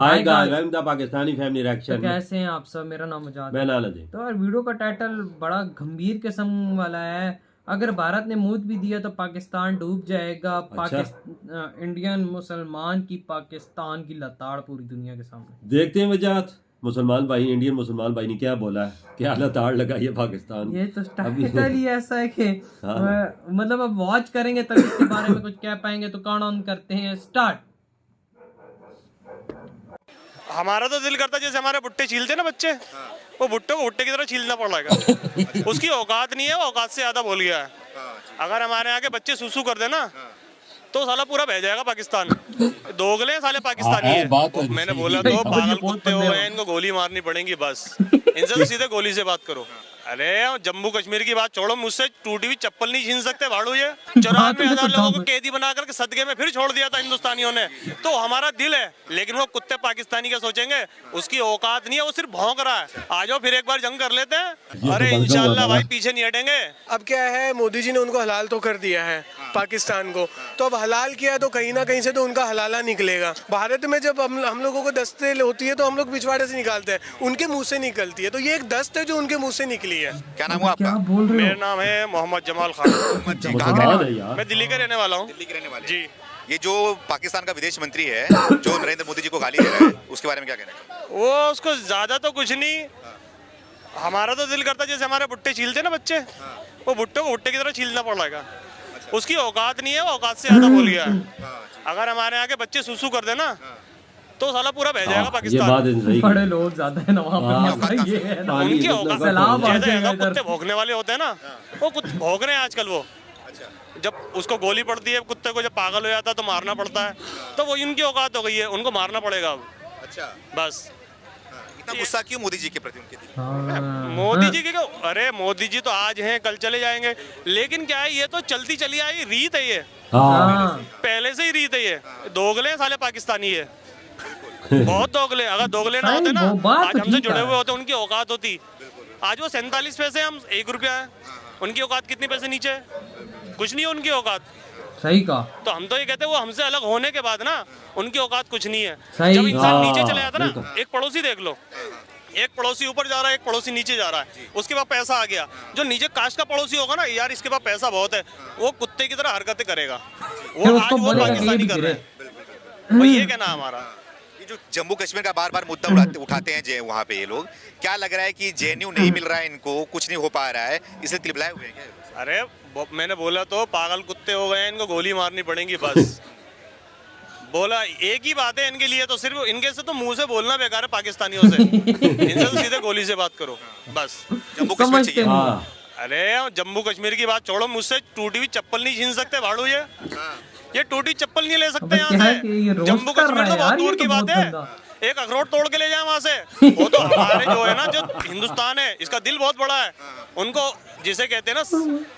Hi guys, welcome to Pakistani family तो reaction. कैसे हैं आप सब। मेरा नाम आजाद मैं है। नाना जी। तो यार वीडियो का टाइटल बड़ा गंभीर किस्म वाला है। अगर भारत ने मूत भी दिया तो पाकिस्तान डूब जाएगा। अच्छा, इंडियन मुसलमान की पाकिस्तान की लताड़ पूरी दुनिया के सामने। देखते हैं वजाहत। मुसलमान भाई, इंडियन मुसलमान भाई ने क्या बोला है, क्या लताड़ लगाई है पाकिस्तान। ये तो अभी टाइटल ही ऐसा है कि हाँ। मतलब अब वॉच करेंगे तब इसके बारे में कुछ कह पाएंगे। तो काउंट ऑन करते हैं, स्टार्ट। हमारा तो दिल करता है जैसे हमारे भुट्टे छीलते ना बच्चे, वो भुट्टे को भुट्टे की तरह छीलना पड़ेगा। उसकी औकात नहीं है, वो औकात से ज्यादा बोल गया है। अगर हमारे यहाँ के बच्चे सुसु कर देना तो साला पूरा बह जाएगा पाकिस्तान। दोगले साले पाकिस्तानी है। मैंने बोला तो पागल कुत्ते हो गए, इनको गोली मारनी पड़ेगी बस। इनसे तो सीधे गोली से बात करो। अरे जम्मू कश्मीर की बात छोड़ो, मुझसे टूटी हुई चप्पल नहीं छीन सकते भाड़ू ये। 94,000 लोगों को कैदी बना करके सदके में फिर छोड़ दिया था हिंदुस्तानियों ने। तो हमारा दिल है, लेकिन वो कुत्ते पाकिस्तानी क्या सोचेंगे, उसकी औकात नहीं है, वो सिर्फ भौंक रहा है। आ जाओ फिर एक बार जंग कर लेते हैं। अरे इंशाल्लाह भाई पीछे नहीं हटेंगे। अब क्या है, मोदी जी ने उनको हलाल तो कर दिया है पाकिस्तान को, तो अब हलाल किया तो कहीं ना कहीं से तो उनका हलाला निकलेगा। भारत में जब हम लोगों को दस्ते होती है तो हम लोग पिछवाड़े से निकालते हैं, उनके मुंह से निकलती है। तो ये एक दस्त है जो उनके मुंह से निकली है। क्या नाम हुआ आपका? क्या बोल रहे मेरा नाम है मोहम्मद जमाल खान। मुसलमान है यार। मैं दिल्ली का रहने वाला हूँ। दिल्ली के रहने वाले जी। ये जो पाकिस्तान का विदेश मंत्री है जो नरेंद्र मोदी जी को गाली दे रहा है, उसके बारे में क्या कहना है? वो उसको ज्यादा तो कुछ नहीं, हमारा तो दिल करता है जैसे हमारे भुट्टे छीलते ना बच्चे, वो भुट्टे को भुट्टे की तरह छीलना पड़ेगा। उसकी औकात नहीं है, वो औकात से ज्यादा बोल गया है। अगर हमारे यहाँ के बच्चे सुसु कर देना तो साला पूरा बह जाएगा ये पाकिस्तान। बात है सही। बड़े लोग ज्यादा है ना वहाँ पे, मसला ये है ना। उनकी मतलब औकात सैलाब आ जैसे जाएगा ऐसा इधर। कुत्ते भौंकने वाले होते हैं ना, वो कुत्ते भौंक रहे हैं आजकल। वो जब उसको गोली पड़ती है कुत्ते को, जब पागल हो जाता है तो मारना पड़ता है। तो वो इनकी औकात हो गई है, उनको मारना पड़ेगा अब। अच्छा, बस। इतना गुस्सा क्यों मोदी जी के प्रति उनके दिल में? मोदी जी की क्यों? अरे मोदी जी तो आज हैं कल चले जाएंगे, लेकिन क्या है, ये तो चलती चली आई रीत है। ये हाँ, पहले से ही रीत है। ये दोगले हैं साले पाकिस्तानी है, बहुत दोगले। अगर दोगले ना होते ना, वो बात आज हमसे ठीक जुड़े है। हुए होते, उनकी औकात होती। आज वो 47 पैसे, हम 1 रुपया है। उनकी औकात कितनी पैसे नीचे है? कुछ नहीं है उनकी औकात। सही कहा। तो हम तो ये कहते हैं वो हमसे अलग होने के बाद ना उनकी औकात कुछ नहीं है। सही। जब इंसान हाँ, नीचे चले जाता है ना, बिल्कुल। एक पड़ोसी देख लो, एक पड़ोसी ऊपर जा रहा है, एक पड़ोसी नीचे जा रहा है, उसके पास पैसा आ गया। जो नीचे कास्ट का पड़ोसी होगा ना, यार इसके पास पैसा बहुत है, वो कुत्ते की तरह हरकतें करेगा। वो आज उसको वो बोलेगा कि ये पाकिस्तानी भी कर रहे गिरे। हैं। वो ये कहना है हमारा। ये जो जम्मू कश्मीर का बार बार मुद्दा उठाते हैं वहाँ पे ये लोग, क्या लग रहा है कि जेएनयू नहीं मिल रहा है इनको, कुछ नहीं हो पा रहा है, इसलिए तिलबलाए हुए हैं क्या? अरे मैंने बोला तो पागल कुत्ते हो गए हैं, इनको गोली मारनी पड़ेगी बस। बोला एक ही बात है इनके लिए, तो सिर्फ इनके से तो मुंह से बोलना बेकार है पाकिस्तानियों से। इनसे तो सीधे गोली से बात करो बस। जम्मू कश्मीर समझते चाहिए। नहीं। हाँ, अरे जम्मू कश्मीर की बात छोड़ो, मुझसे टूटी हुई चप्पल नहीं छीन सकते भाड़ू ये टूटी चप्पल नहीं ले सकते अबे यहाँ क्या है कि ये से। रोस्ट जम्मू कर रहा कश्मीर है तो बहुत यार, ये दूर तो की बात बहुत है। गंदा। एक अखरोट तोड़ के ले जाए वहां से, वो तो हमारे जो है ना, जो हिंदुस्तान है इसका दिल बहुत बड़ा है। उनको जिसे कहते हैं ना,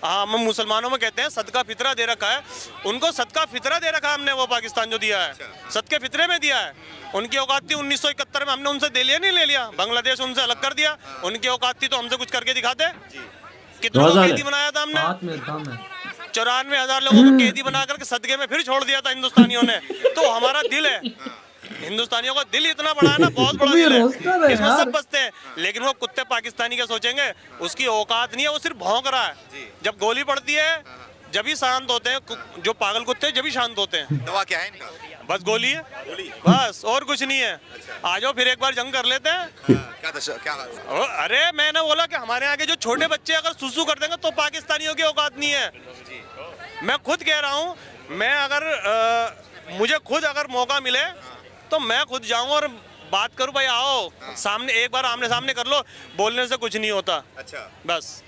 हाँ हम मुसलमानों में कहते हैं सदका फितरा दे रखा है, उनको सदका फितरा दे रखा है हमने। वो पाकिस्तान जो दिया है, सदके फितरे में दिया है। उनकी औकात थी 1971 में, हमने उनसे दे लिया नहीं ले लिया, बांग्लादेश उनसे अलग कर दिया। उनकी औकात थी तो हमसे कुछ करके दिखाते। कितना कैदी बनाया था हमने? हाथ में दम है। 94,000 लोगों को कैदी बना करके सदके में फिर छोड़ दिया था हिंदुस्तानियों ने। तो हमारा दिल है, हिंदुस्तानियों का दिल इतना बड़ा है ना, बहुत बड़ा दिल रोस्टर है है, इसमें यार। सब बसते हैं। लेकिन वो कुत्ते पाकिस्तानी क्या सोचेंगे, उसकी औकात नहीं है, वो सिर्फ भौंक रहा है। जब गोली पड़ती है जब ही शांत होते हैं, जो पागल कुत्ते हैं जब ही शांत होते हैं। दवा क्या है इनका? बस गोली है, बस और कुछ नहीं है। आ जाओ फिर एक बार जंग कर लेते हैं। क्या हाल है? अरे मैंने बोला कि हमारे यहाँ के जो छोटे बच्चे अगर सुसु कर देंगे तो पाकिस्तानियों की औकात नहीं है। मैं खुद कह रहा हूँ, मैं अगर मुझे खुद अगर मौका मिले तो मैं खुद जाऊँ और बात करूँ, भाई आओ सामने, एक बार आमने सामने कर लो, बोलने से कुछ नहीं होता। अच्छा, बस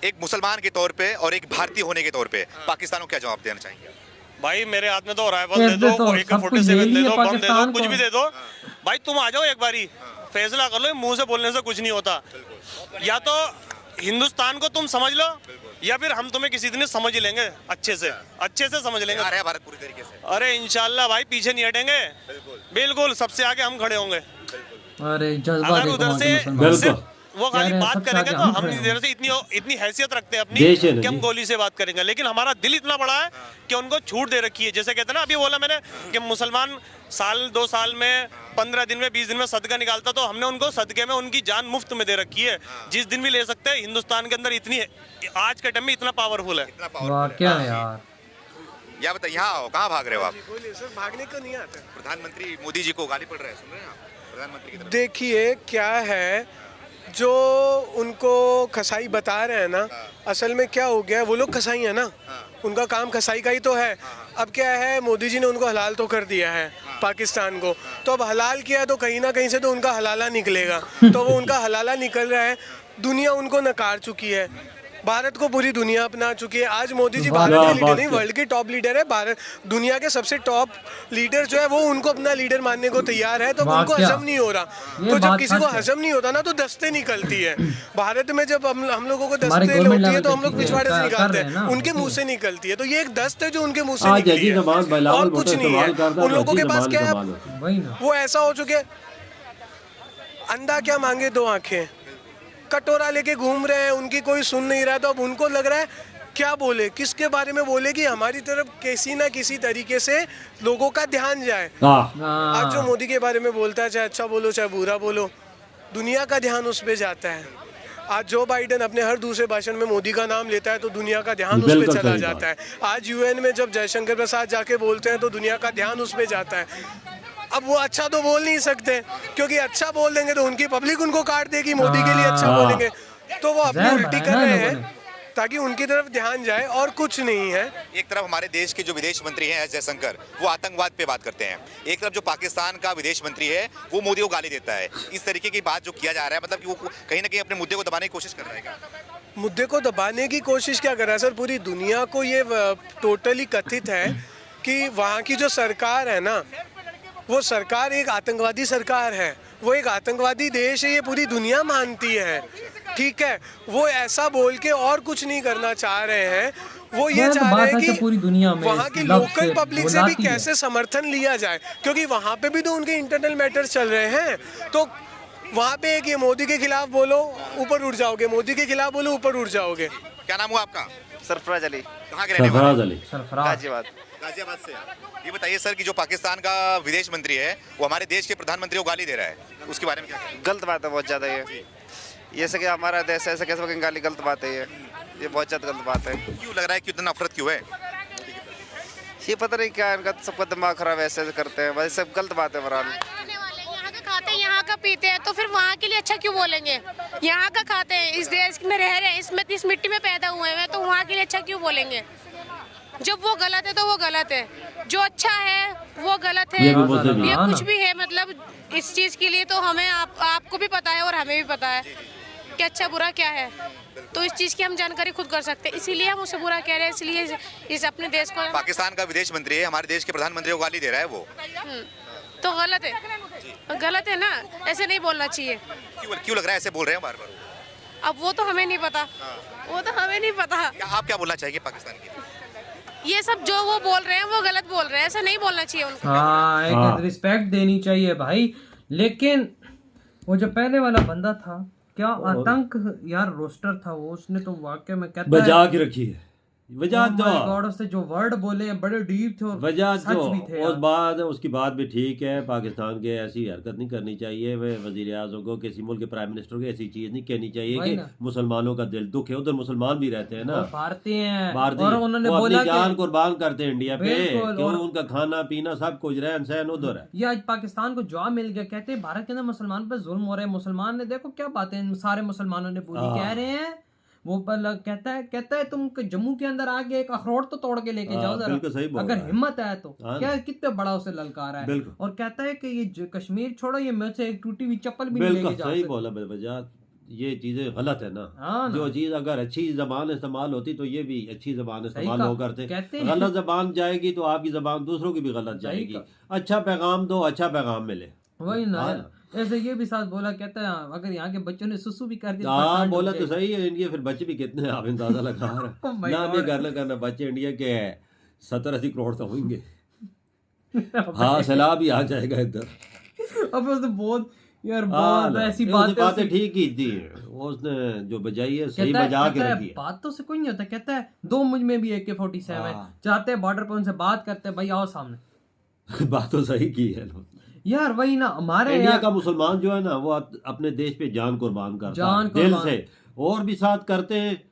एक मुसलमान के तौर पे और एक भारतीय होने के तौर पे पाकिस्तान को क्या जवाब देना चाहेंगे? भाई मेरे हाथ में तो राइफल दे दो, तो सब कुछ ले AK-47 दे लिए दो, बम दे दो, पाकिस्तान कुछ को। भी दे दो। भाई तुम आ जाओ एक बारी, फैसला कर लो। मुंह से बोलने से कुछ नहीं होता। या तो हिंदुस्तान को तुम समझ लो, या फिर हम तुम्हें किसी दिन समझ ही लेंगे, अच्छे से समझ लेंगे। आ रहा है भारत पूरी तरीके से। अरे इंशाल्लाह भाई पीछे नहीं हटेंगे, बिल्कुल सबसे आगे हम खड़े होंगे। अरे जज्बा अगर देखो उधर वहाँ के से मुसलमान। सिर्फ वो खाली कह रहे हैं बात सबसे करेंगे आगे तो हम हम खड़े इधर से इतनी हैसियत रखते हैं अपनी देश है ना कि हम जी। गोली से बात करेंगे। लेकिन हमारा दिल इतना बड़ा है कि उनको छूट दे रखी है। जैसे कहते हैं ना, अभी बोला मैंने कि मुसलमान साल 2 साल में 15 दिन में 20 दिन में सदका निकालता, तो हमने उनको सदके में उनकी जान मुफ्त में दे रखी है। जिस दिन भी ले सकते हैं। हिंदुस्तान के अंदर इतनी आज के टाइम में इतना पावरफुल है। वाह क्या है यार। या बताइए, यहाँ आओ, कहाँ भाग रहे हो आप? बोलिए सर, भागने को नहीं आता। प्रधानमंत्री मोदी जी को गाली पड़ रहा है, सुन रहे हैं आप? प्रधानमंत्री की तरफ देखिए क्या है, जो उनको कसाई बता रहे हैं ना, असल में क्या हो गया है, वो लोग कसाई है ना, उनका काम कसाई का ही तो है। अब क्या है, मोदी जी ने उनको हलाल तो कर दिया है पाकिस्तान को, तो अब हलाल किया तो कहीं ना कहीं से तो उनका हलाला निकलेगा। तो वो उनका हलाला निकल रहा है, दुनिया उनको नकार चुकी है, भारत को पूरी दुनिया अपना चुकी है। आज मोदी जी भारत के लीडर नहीं, वर्ल्ड के टॉप लीडर है। भारत दुनिया के सबसे टॉप लीडर जो है वो उनको अपना लीडर मानने को तैयार है। तो उनको हजम नहीं हो रहा, तो जब किसी को हजम नहीं होता ना तो दस्ते निकलती है। भारत में जब हम लोगों को दस्ते होती है तो हम लोग पिछवाड़े से निकालते हैं, उनके मुंह से निकलती है। तो ये एक दस्त है जो उनके मुंह से निकली है, और कुछ नहीं है। उन लोगों के पास क्या है, वो ऐसा हो चुके, अंधा क्या मांगे दो आंखें, कटोरा लेके घूम रहे हैं, उनकी कोई सुन नहीं रहा। तो अब उनको लग रहा है क्या बोले, किसके बारे में बोले कि हमारी तरफ किसी ना किसी तरीके से लोगों का ध्यान जाए। आज जो मोदी के बारे में बोलता है, चाहे अच्छा बोलो चाहे बुरा बोलो, दुनिया का ध्यान उस पे जाता है। आज जो बाइडेन अपने हर दूसरे भाषण में मोदी का नाम लेता है तो दुनिया का ध्यान उस पे चला जाता है। आज यूएन में जब जयशंकर प्रसाद जाके बोलते हैं तो दुनिया का ध्यान उस पे जाता है। अब वो अच्छा तो बोल नहीं सकते, क्योंकि अच्छा बोल देंगे तो उनकी पब्लिक उनको काट देगी। मोदी के लिए अच्छा बोलेंगे तो वो अपनी उल्टी कर रहे हैं ताकि उनकी तरफ ध्यान जाए, और कुछ नहीं है। एक तरफ हमारे देश के जो विदेश मंत्री हैं एस जयशंकर, वो आतंकवाद पे बात करते हैं, एक तरफ जो पाकिस्तान का विदेश मंत्री है वो मोदी को गाली देता है। इस तरीके की बात जो किया जा रहा है, मतलब कि वो कहीं ना कहीं अपने मुद्दे को दबाने की कोशिश कर रहा है क्या? मुद्दे को दबाने की कोशिश क्या कर रहा है सर? पूरी दुनिया को ये टोटली कथित है कि वहाँ की जो सरकार है ना, वो सरकार एक आतंकवादी सरकार है, वो एक आतंकवादी देश है, ये पूरी दुनिया मानती है। ठीक है, वो ऐसा बोल के और कुछ नहीं करना चाह रहे हैं, वो ये चाह रहे हैं कि पूरी दुनिया में वहाँ की लोकल पब्लिक से भी कैसे समर्थन लिया जाए, क्योंकि वहाँ पे भी तो उनके इंटरनल मैटर चल रहे हैं। तो वहाँ पे एक ये मोदी के खिलाफ बोलो ऊपर उठ जाओगे, मोदी के खिलाफ बोलो ऊपर उठ जाओगे। क्या नाम हुआ आपका? सरफराज अली। कहाँ के रहने वाले? गाजियाबाद। गाजियाबाद से। ये बताइए सर कि जो पाकिस्तान का विदेश मंत्री है वो हमारे देश के प्रधानमंत्री को गाली दे रहा है, उसके बारे में क्या कहेंगे? गलत बात है बहुत ज़्यादा ये से कि हमारा देश ऐसे कैसे वक्त गाली, गलत बात है ये बहुत ज़्यादा गलत बात है। क्यों लग रहा है कि इतना नफरत क्यों है? ये पता नहीं क्या इनका सबका दिमाग खराब ऐसे करते हैं, वैसे सब गलत बात है। बहरहाल यहाँ का खाते हैं, यहाँ का पीते हैं, तो फिर वहाँ के लिए अच्छा क्यों बोलेंगे? यहाँ का खाते हैं, इस देश में रह रहे हैं, इस मिट्टी में पैदा हुए हैं, तो वहाँ के लिए अच्छा क्यों बोलेंगे? जब वो गलत है तो वो गलत है, जो अच्छा है वो गलत है, ये कुछ भी है। मतलब इस चीज़ के लिए तो हमें आपको भी पता है और हमें भी पता है कि अच्छा बुरा क्या है, तो इस चीज़ की हम जानकारी खुद कर सकते हैं, इसीलिए हम उसे बुरा कह रहे हैं। इसलिए इस अपने देश को, पाकिस्तान का विदेश मंत्री है, हमारे देश के प्रधानमंत्री को गाली दे रहा है वो, तो गलत है, गलत है ना, ऐसे नहीं बोलना चाहिए। क्यों लग रहा है ऐसे बोल रहे हैं बार बार? अब वो तो हमें नहीं पता, वो तो हमें नहीं पता। आप क्या बोलना चाहेंगे पाकिस्तान के? ये सब जो वो बोल रहे हैं वो गलत बोल रहे हैं, ऐसा नहीं बोलना चाहिए उनको। हाँ, एक रिस्पेक्ट देनी चाहिए भाई। लेकिन वो जो पहले वाला बंदा था, क्या आतंक यार रोस्टर था वो, उसने तो वाकई में कहता है बजा के रखी है। वजह तो गॉड, उससे जो वर्ड बोले हैं बड़े डीप थे और वजह सच तो भी थे। उस बात उसकी बात भी ठीक है, पाकिस्तान के ऐसी हरकत नहीं करनी चाहिए। वे वजीर आज़म को, किसी मुल्क के प्राइम मिनिस्टर को ऐसी चीज़ नहीं कहनी चाहिए कि मुसलमानों का दिल दुख है। उधर मुसलमान भी रहते हैं ना, भारतीय हैं, भारतीय, और उन्होंने वो बोला अपनी जान कुर्बान करते हैं इंडिया पे, बिल्कुल, क्यों उनका खाना पीना सब कुछ रहन सहन उधर है। ये आज पाकिस्तान को जवाब मिल गया, कहते हैं भारत के अंदर मुसलमान पे जुल्म हो रहे हैं। मुसलमान ने देखो क्या बातें सारे मुसलमानों ने पूरी कह रहे हैं। वो कहता है तुम जम्मू के अंदर आगे एक अखरोट तो तोड़ के लेके जाओ जरा, अगर हिम्मत है तो। क्या कितने बड़ा उसे ललकारा है, और कहता है कि ये कश्मीर छोड़ो, ये मुझ से एक टूटी हुई चप्पल भी नहीं लेके जाओ। सही बोला बजा, ये चीजें गलत है ना। जो चीज अगर अच्छी जबान इस्तेमाल होती तो ये भी अच्छी जबान इस्तेमाल हो करते। गलत जबान जाएगी तो आपकी जबान दूसरों की भी गलत जाएगी। अच्छा पैगाम दो, अच्छा पैगाम मिले, वही ना। ऐसे ये भी साथ बोला, कहता है अगर यहाँ के बच्चों ने सुसु भी कर दिया, हाँ बोला तो सही है। इंडिया फिर बच्चे भी कितने हैं आप अंदाजा लगा रहे हैं। ना भी करना बच्चे इंडिया के 70-80 करोड़ तो होंगे। हाँ सैलाब भी आ जाएगा इधर। अब उसने बहुत यार बहुत ऐसी बातें ठीक की थी उसने, जो बजाई है सही बजा के रखी है। बात तो से कोई नहीं होता, कहता है दो मुझ में भी AK-47 चाहते हैं, बॉर्डर पर उनसे बात करते हैं, भाई आओ सामने। बात तो सही की है। यार वही ना हमारे इंडिया का मुसलमान जो है ना वो अपने देश पे जान कुर्बान करता जान है दिल कुर्बान। से, और भी साथ करते हैं।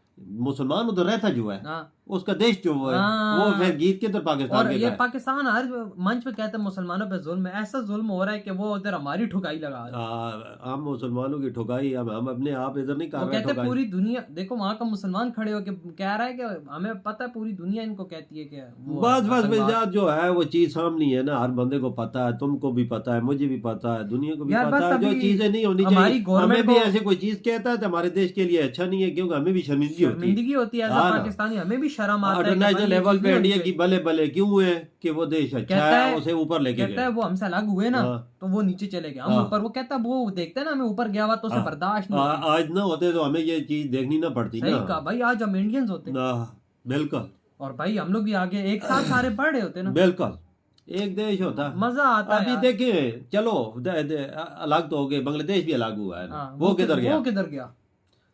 मुसलमान उधर रहता जो है हाँ। उसका देश जो है हाँ। वो फिर गीत के तो पाकिस्तान और के ये का है। पाकिस्तान हर मंच पे कहते हैं मुसलमानों पे जुल्म है, ऐसा जुल्म हो रहा है कि वो उधर हमारी ठुकाई लगा रहे हैं। हम मुसलमानों की ठुकाई हम अपने आप इधर नहीं कर वो रहे कहते हैं ठुकाई। पूरी दुनिया देखो वहाँ का मुसलमान खड़े होके कह रहा है कि हमें पता है पूरी दुनिया इनको कहती है कि वो बस आतंकवाद। मिजाज जो है वो चीज सामने है ना, हर बंदे को पता है, तुमको भी पता है, मुझे भी पता है, दुनिया को भी यार पता बस है। जो अभी चीजें नहीं होनी हमारी चाहिए, गवर्नमेंट हमें भी को ऐसे कोई चीज कहता है तो हमारे देश के लिए अच्छा नहीं है, क्योंकि हमें भी शर्मिंदगी होती है। शर्मिंदगी होती है एज हाँ ना। पाकिस्तानी, हमें भी शर्म आता है कि इंटरनेशनल भाई ये लेवल चीज़ पे नहीं इंडिया होनी की चाहिए। भले भले क्यों है कि वो देश अच्छा कहता है, है उसे ऊपर लेके कहता है गए। वो हमसे अलग हुए ना हाँ। तो वो नीचे चले गए, हम हाँ। ऊपर। वो कहता है वो देखते हैं ना हमें ऊपर गया हुआ तो उसे हाँ। बर्दाश्त नहीं होती। आज ना होते तो हमें ये चीज देखनी ना पड़ती सही ना। कहा भाई, आज हम इंडियंस होते ना, बिल्कुल और भाई हम लोग भी आगे एक साथ सारे बढ़ रहे होते ना, बिल्कुल एक देश होता। मजा आता है अभी यार। देखिए चलो अलग तो हो गए, बांग्लादेश भी अलग हुआ है ना। हाँ, वो किधर गया, वो किधर गया?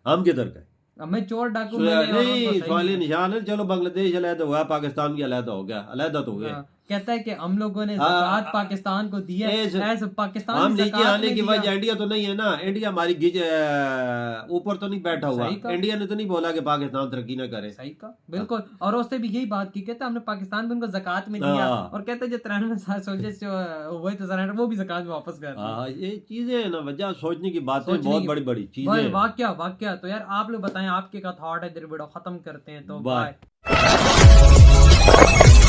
हम किधर गए? हमें चोर डाकू मिले और उनको नहीं सही सवाल मिला। निशान है। चलो बांग्लादेश अलहदा हुआ, पाकिस्तान भी अलहदा हो गया, अलहदा तो हुए। हाँ, कहता है कि हम लोगों ने हाँ, ज़कात पाकिस्तान को दी है, ऐसे पाकिस्तान हम ने नीचे ज़कात आने नहीं की दिया। वजह इंडिया तो नहीं है ना। इंडिया हमारी ऊपर तो नहीं बैठा हुआ। सही कहा। इंडिया ने तो नहीं बोला कि पाकिस्तान तरक्की ना करे। सही कहा बिल्कुल। और उसने भी यही बात की, कहते हमने पाकिस्तान में उनको ज़कात में दिया, हाँ। और कहते जो 93 साल सोल्जर्स जो हुए थे सरेंडर, वो भी ज़कात में वापस कर दिए। हाँ ये चीजें है ना, वजह सोचने की बातें सोचने बहुत की- बड़ी बड़ी चीजें भाई हैं। वाक्या तो यार आप लोग बताएं आपके क्या थॉट है, वीडियो खत्म करते हैं तो बाय। बाय।